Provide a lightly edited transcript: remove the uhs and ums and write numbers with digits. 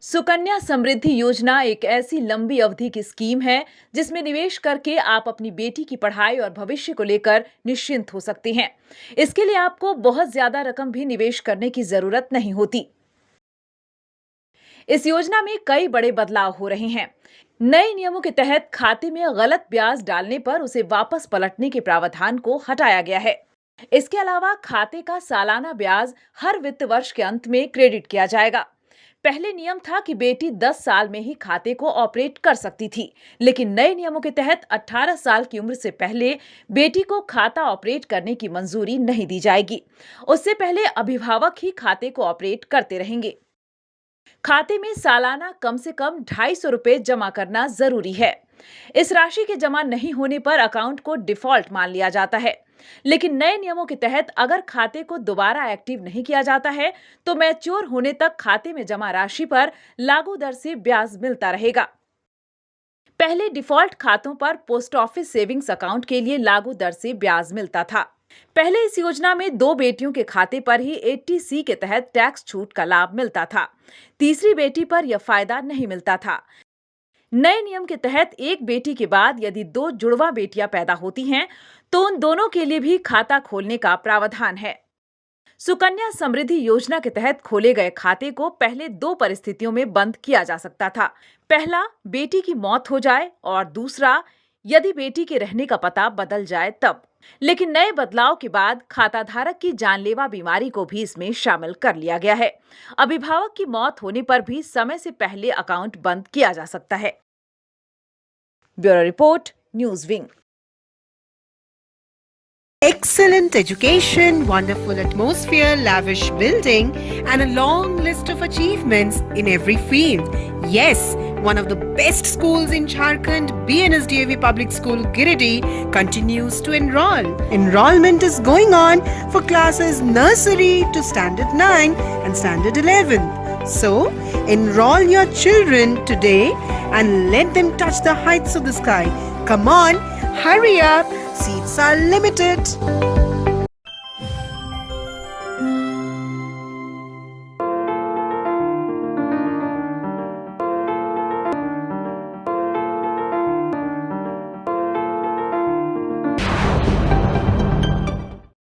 सुकन्या समृद्धि योजना एक ऐसी लंबी अवधि की स्कीम है जिसमें निवेश करके आप अपनी बेटी की पढ़ाई और भविष्य को लेकर निश्चिंत हो सकते हैं। इसके लिए आपको बहुत ज्यादा रकम भी निवेश करने की जरूरत नहीं होती। इस योजना में कई बड़े बदलाव हो रहे हैं। नए नियमों के तहत खाते में गलत ब्याज डालने पर उसे वापस पलटने के प्रावधान को हटाया गया है। इसके अलावा खाते का सालाना ब्याज हर वित्त वर्ष के अंत में क्रेडिट किया जाएगा। पहले नियम था कि बेटी 10 साल में ही खाते को ऑपरेट कर सकती थी, लेकिन नए नियमों के तहत 18 साल की उम्र से पहले बेटी को खाता ऑपरेट करने की मंजूरी नहीं दी जाएगी। उससे पहले अभिभावक ही खाते को ऑपरेट करते रहेंगे। खाते में सालाना कम से कम 250 रुपए जमा करना जरूरी है। इस राशि के जमा नहीं होने पर अकाउंट को डिफॉल्ट मान लिया जाता है। लेकिन नए नियमों के तहत अगर खाते को दोबारा एक्टिव नहीं किया जाता है तो मैच्योर होने तक खाते में जमा राशि पर लागू दर से ब्याज मिलता रहेगा। पहले डिफॉल्ट खातों पर पोस्ट ऑफिस सेविंग्स अकाउंट के लिए लागू दर से ब्याज मिलता था। पहले इस योजना में 2 बेटियों के खाते पर ही 80C के तहत टैक्स छूट का लाभ मिलता था। तीसरी बेटी पर यह फायदा नहीं मिलता था। नए नियम के तहत एक बेटी के बाद यदि 2 जुड़वा बेटियां पैदा होती हैं तो उन दोनों के लिए भी खाता खोलने का प्रावधान है। सुकन्या समृद्धि योजना के तहत खोले गए खाते को पहले 2 परिस्थितियों में बंद किया जा सकता था। पहला, बेटी की मौत हो जाए, और दूसरा, यदि बेटी के रहने का पता बदल जाए तब। लेकिन नए बदलाव के बाद खाता धारक की जानलेवा बीमारी को भी इसमें शामिल कर लिया गया है। अभिभावक की मौत होने पर भी समय से पहले अकाउंट बंद किया जा सकता है। Bureau report, news wing. Excellent education, wonderful atmosphere, lavish building, and a long list of achievements in every field. Yes, one of the best schools in Jharkhand, BNSDAV Public School, Giridih, continues to enroll. Enrollment is going on for classes nursery to standard 9 and standard 11. So, enroll your children today and let them touch the heights of the sky. Come on, hurry up. Seats are limited.